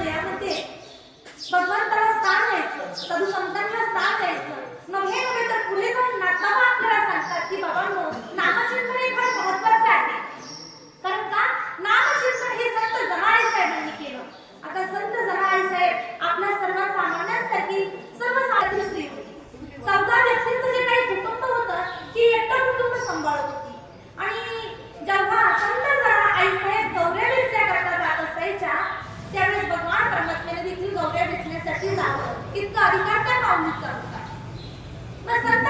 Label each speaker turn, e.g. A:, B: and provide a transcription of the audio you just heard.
A: देयामध्ये भगवंताला स्थान द्यायचं, साधू संतांना स्थान द्यायचं. मग हे नव्हे तर पुढे जाऊन नाथबाबा आपल्याला सांगतात की बाबांनो, नामचिंतन हे फार महत्त्वाचं आहे. कारण का नामचिंतन हे संत जनाई साहेबांनी केलं. आता संत जनाई साहेब आपल्या सर्वसामान्यांसाठी सर्वसाधारण स्त्री होती. 14 व्यक्तींचं जे काही कुटुंब होतं ती एकटं कुटुंब सांभाळत होती. आणि जेव्हा संत जनाई साहेब गौऱ्या वेचण्याकरता जात असायच्या त्यावेळेस भगवान परमात्म्याने देखील गौऱ्या वेचण्यासाठी जावं इतका अधिकार त्या माऊलीचा होता. मग संत